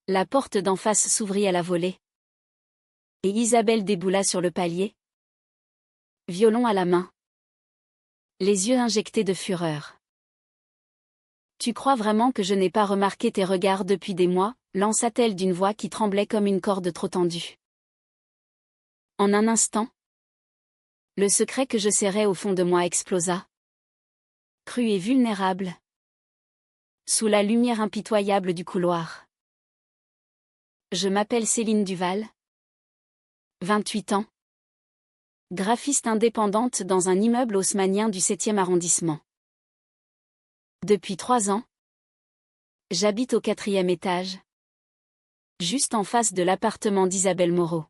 La porte d'en face s'ouvrit à la volée. Et Isabelle déboula sur le palier. Violon à la main. Les yeux injectés de fureur. Tu crois vraiment que je n'ai pas remarqué tes regards depuis des mois, lança-t-elle d'une voix qui tremblait comme une corde trop tendue. En un instant, le secret que je serrais au fond de moi explosa. Cru et vulnérable. Sous la lumière impitoyable du couloir. Je m'appelle Céline Duval. 28 ans. Graphiste indépendante dans un immeuble haussmannien du 7e arrondissement. Depuis 3 ans, j'habite au 4e étage, juste en face de l'appartement d'Isabelle Moreau.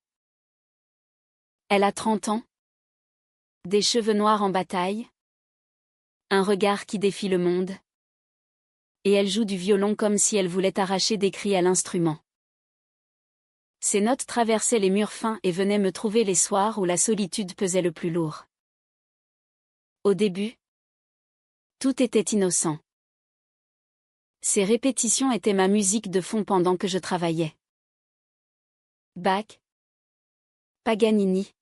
Elle a 30 ans, des cheveux noirs en bataille, un regard qui défie le monde, et elle joue du violon comme si elle voulait arracher des cris à l'instrument. Ses notes traversaient les murs fins et venaient me trouver les soirs où la solitude pesait le plus lourd. Au début, tout était innocent. Ces répétitions étaient ma musique de fond pendant que je travaillais. Bach, Paganini.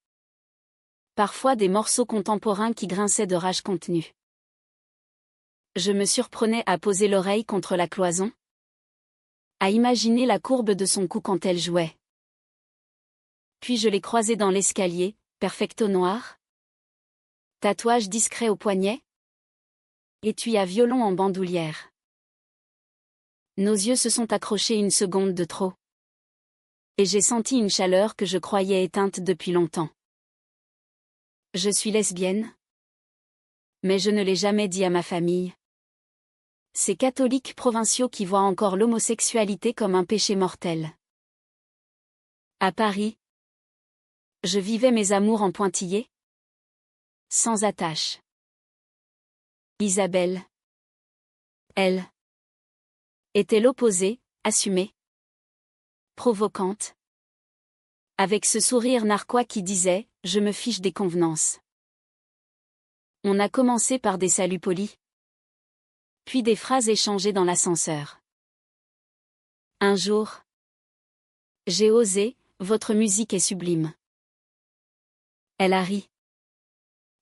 Parfois des morceaux contemporains qui grinçaient de rage contenue. Je me surprenais à poser l'oreille contre la cloison, à imaginer la courbe de son cou quand elle jouait. Puis je l'ai croisée dans l'escalier, perfecto noir. Tatouage discret au poignet. Étui à violon en bandoulière. Nos yeux se sont accrochés une seconde de trop. Et j'ai senti une chaleur que je croyais éteinte depuis longtemps. Je suis lesbienne. Mais je ne l'ai jamais dit à ma famille. Ces catholiques provinciaux qui voient encore l'homosexualité comme un péché mortel. À Paris, je vivais mes amours en pointillés. Sans attache. Isabelle. Elle. Était l'opposé, assumée. Provocante. Avec ce sourire narquois qui disait « Je me fiche des convenances ». On a commencé par des saluts polis. Puis des phrases échangées dans l'ascenseur. Un jour, j'ai osé, votre musique est sublime. Elle a ri.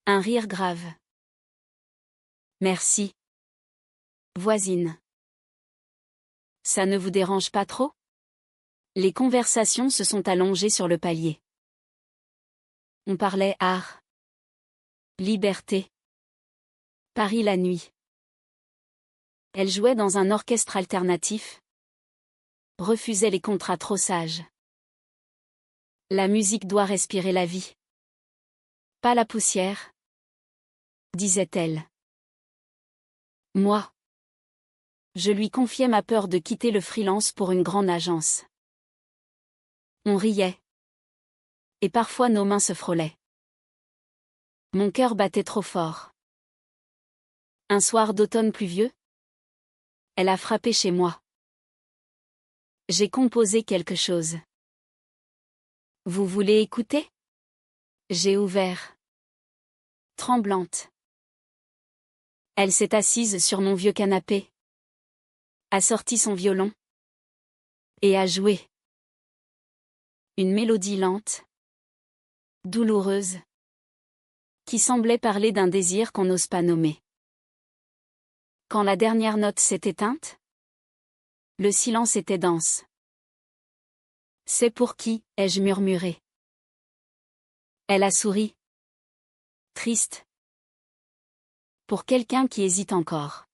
Un rire grave. Merci. Voisine. Ça ne vous dérange pas trop? Les conversations se sont allongées sur le palier. On parlait art. Liberté. Paris la nuit. Elle jouait dans un orchestre alternatif. Refusait les contrats trop sages. La musique doit respirer la vie. Pas la poussière. Disait-elle. Moi. Je lui confiais ma peur de quitter le freelance pour une grande agence. On riait. Et parfois nos mains se frôlaient. Mon cœur battait trop fort. Un soir d'automne pluvieux, elle a frappé chez moi. J'ai composé quelque chose. Vous voulez écouter? J'ai ouvert. Tremblante. Elle s'est assise sur mon vieux canapé. A sorti son violon. Et a joué. Une mélodie lente. Douloureuse. Qui semblait parler d'un désir qu'on n'ose pas nommer. Quand la dernière note s'est éteinte, le silence était dense. C'est pour qui, ai-je murmuré. Elle a souri. Triste. Pour quelqu'un qui hésite encore.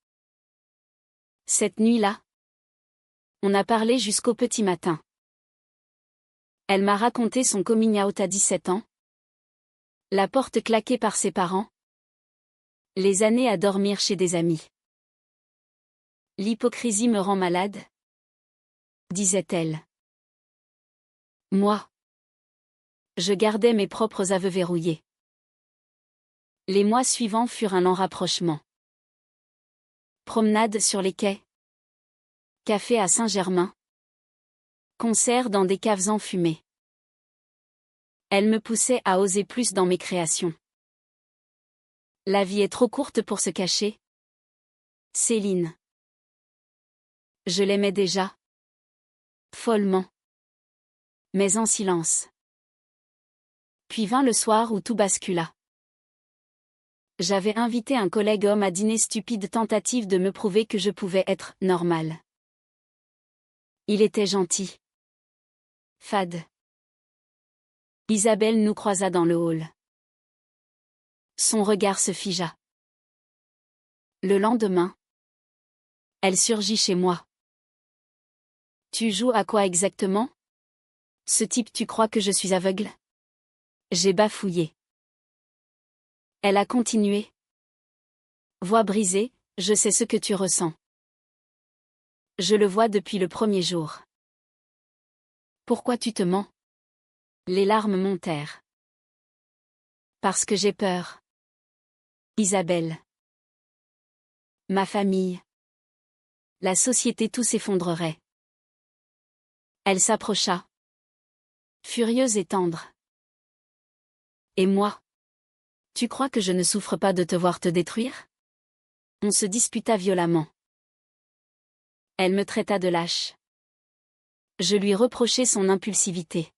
Cette nuit-là, on a parlé jusqu'au petit matin. Elle m'a raconté son coming out à 17 ans. La porte claquée par ses parents. Les années à dormir chez des amis. L'hypocrisie me rend malade, disait-elle. Moi. Je gardais mes propres aveux verrouillés. Les mois suivants furent un lent rapprochement. Promenade sur les quais. Café à Saint-Germain. Concert dans des caves enfumées. Elle me poussait à oser plus dans mes créations. La vie est trop courte pour se cacher. Céline. Je l'aimais déjà. Follement. Mais en silence. Puis vint le soir où tout bascula. J'avais invité un collègue homme à dîner, stupide tentative de me prouver que je pouvais être normal. Il était gentil. Fade. Isabelle nous croisa dans le hall. Son regard se figea. Le lendemain, elle surgit chez moi. Tu joues à quoi exactement? Ce type, tu crois que je suis aveugle? J'ai bafouillé. Elle a continué. Voix brisée, je sais ce que tu ressens. Je le vois depuis le premier jour. Pourquoi tu te mens? Les larmes montèrent. Parce que j'ai peur. Isabelle. Ma famille. La société, tout s'effondrerait. Elle s'approcha. Furieuse et tendre. Et moi? Tu crois que je ne souffre pas de te voir te détruire? On se disputa violemment. Elle me traita de lâche. Je lui reprochai son impulsivité.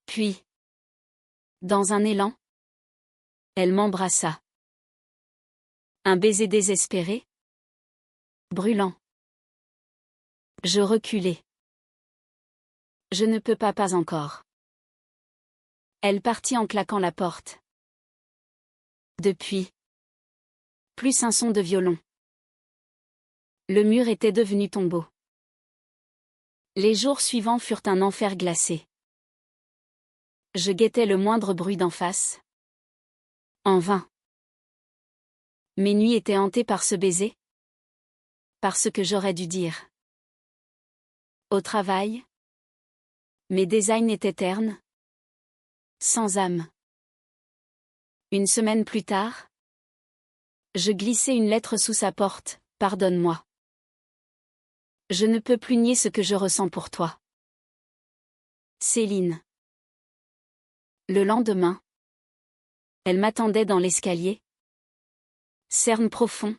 Puis, dans un élan, elle m'embrassa. Un baiser désespéré, brûlant. Je reculai. Je ne peux pas encore. Elle partit en claquant la porte. Depuis, plus un son de violon. Le mur était devenu tombeau. Les jours suivants furent un enfer glacé. Je guettais le moindre bruit d'en face. En vain. Mes nuits étaient hantées par ce baiser. Par ce que j'aurais dû dire. Au travail, mes designs étaient ternes. Sans âme. Une semaine plus tard, je glissai une lettre sous sa porte, pardonne-moi. Je ne peux plus nier ce que je ressens pour toi. Céline. Le lendemain, elle m'attendait dans l'escalier. Cerne profond.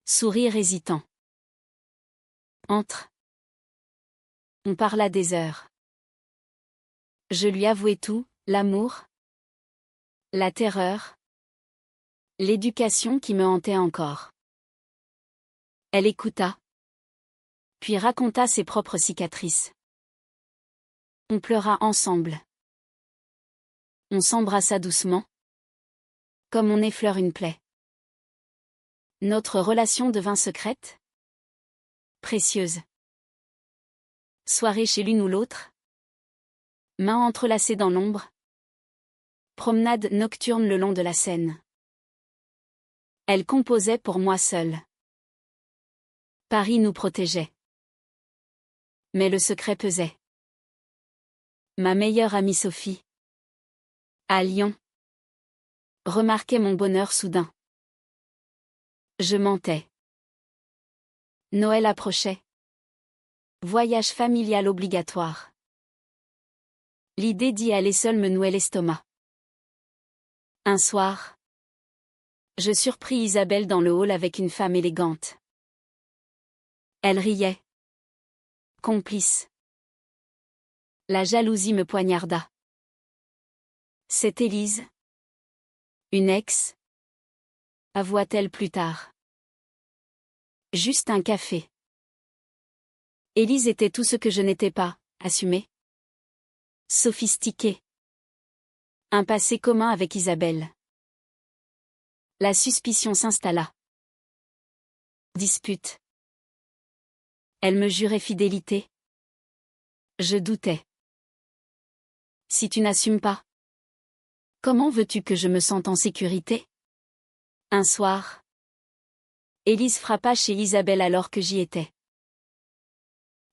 Sourire hésitant. Entre. On parla des heures. Je lui avouai tout, l'amour, la terreur, l'éducation qui me hantait encore. Elle écouta. Puis raconta ses propres cicatrices. On pleura ensemble. On s'embrassa doucement. Comme on effleure une plaie. Notre relation devint secrète. Précieuse. Soirée chez l'une ou l'autre. Mains entrelacées dans l'ombre. Promenade nocturne le long de la Seine. Elle composait pour moi seule. Paris nous protégeait. Mais le secret pesait. Ma meilleure amie Sophie, à Lyon, remarquait mon bonheur soudain. Je mentais. Noël approchait. Voyage familial obligatoire. L'idée d'y aller seule me nouait l'estomac. Un soir, je surpris Isabelle dans le hall avec une femme élégante. Elle riait. Complice. La jalousie me poignarda. C'est Élise. Une ex. Avoua-t-elle plus tard. Juste un café. Élise était tout ce que je n'étais pas, assumée. Sophistiquée. Un passé commun avec Isabelle. La suspicion s'installa. Dispute. Elle me jurait fidélité. Je doutais. Si tu n'assumes pas, comment veux-tu que je me sente en sécurité? Un soir, Élise frappa chez Isabelle alors que j'y étais.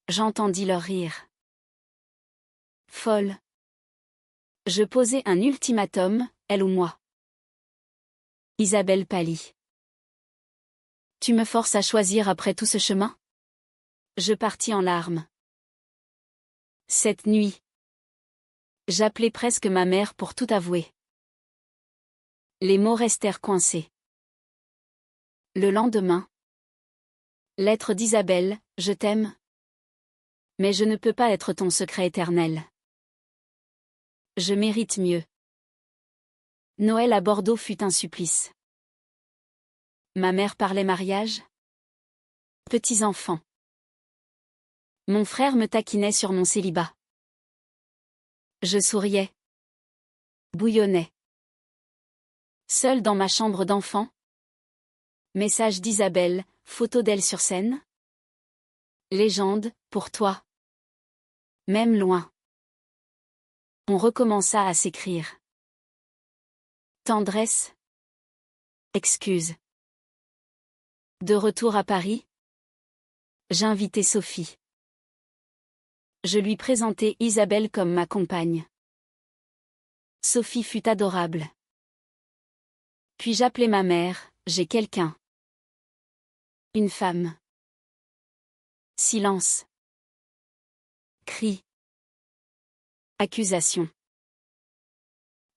J'entendis leur rire. Folle. Je posai un ultimatum, elle ou moi. Isabelle pâlit. Tu me forces à choisir après tout ce chemin? Je partis en larmes. Cette nuit, j'appelai presque ma mère pour tout avouer. Les mots restèrent coincés. Le lendemain. Lettre d'Isabelle, je t'aime. Mais je ne peux pas être ton secret éternel. Je mérite mieux. Noël à Bordeaux fut un supplice. Ma mère parlait mariage. Petits-enfants. Mon frère me taquinait sur mon célibat. Je souriais. Bouillonnais. Seule dans ma chambre d'enfant. Message d'Isabelle, photo d'elle sur scène. Légende, pour toi. Même loin. On recommença à s'écrire. Tendresse. Excuse. De retour à Paris. J'invitai Sophie. Je lui présentai Isabelle comme ma compagne. Sophie fut adorable. Puis j'appelai ma mère, j'ai quelqu'un. Une femme. Silence. Cri. Accusation.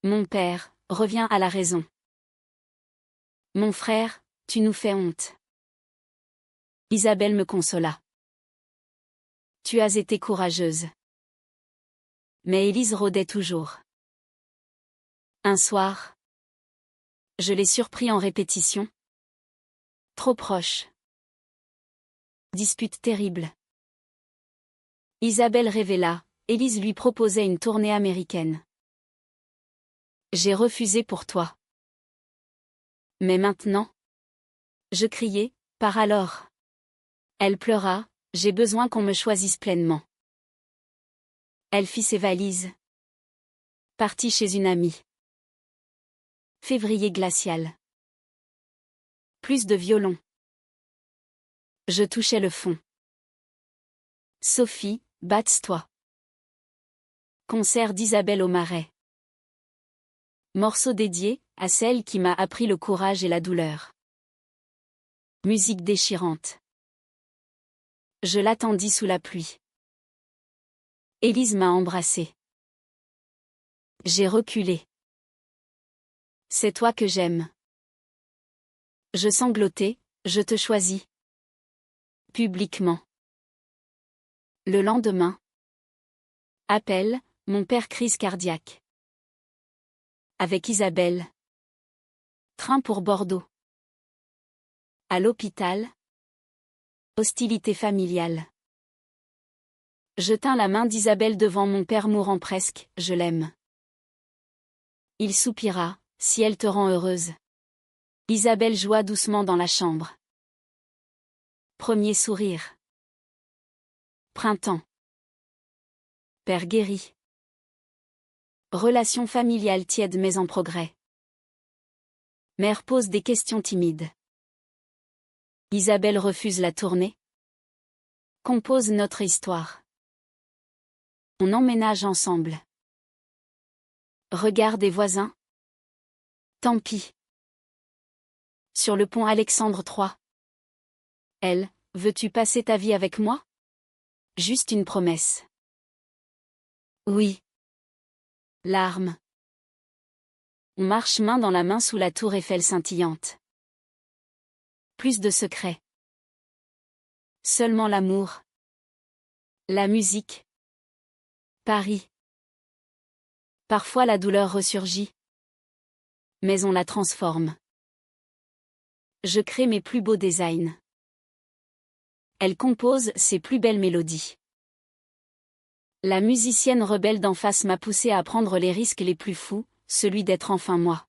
Mon père, reviens à la raison. Mon frère, tu nous fais honte. Isabelle me consola. Tu as été courageuse. Mais Élise rôdait toujours. Un soir, je l'ai surpris en répétition. Trop proche. Dispute terrible. Isabelle révéla, Élise lui proposait une tournée américaine. J'ai refusé pour toi. Mais maintenant? Je criai, pars alors. Elle pleura, j'ai besoin qu'on me choisisse pleinement. Elle fit ses valises. Partit chez une amie. Février glacial. Plus de violon. Je touchais le fond. Sophie, batte-toi. Concert d'Isabelle au Marais. Morceau dédié à celle qui m'a appris le courage et la douleur. Musique déchirante. Je l'attendis sous la pluie. Élise m'a embrassée. J'ai reculé. C'est toi que j'aime. Je sanglotais, je te choisis. Publiquement. Le lendemain. Appel, mon père crise cardiaque. Avec Isabelle. Train pour Bordeaux. À l'hôpital. Hostilité familiale. Je tins la main d'Isabelle devant mon père mourant presque, je l'aime. Il soupira, si elle te rend heureuse. Isabelle joua doucement dans la chambre. Premier sourire. Printemps. Père guéri. Relation familiale tiède mais en progrès. Mère pose des questions timides. Isabelle refuse la tournée. Compose notre histoire. On emménage ensemble. Regard des voisins. Tant pis. Sur le pont Alexandre III. Elle, veux-tu passer ta vie avec moi? Juste une promesse. Oui. Larmes. On marche main dans la main sous la tour Eiffel scintillante. Plus de secrets. Seulement l'amour. La musique. Paris. Parfois la douleur ressurgit. Mais on la transforme. Je crée mes plus beaux designs. Elle compose ses plus belles mélodies. La musicienne rebelle d'en face m'a poussé à prendre les risques les plus fous, celui d'être enfin moi.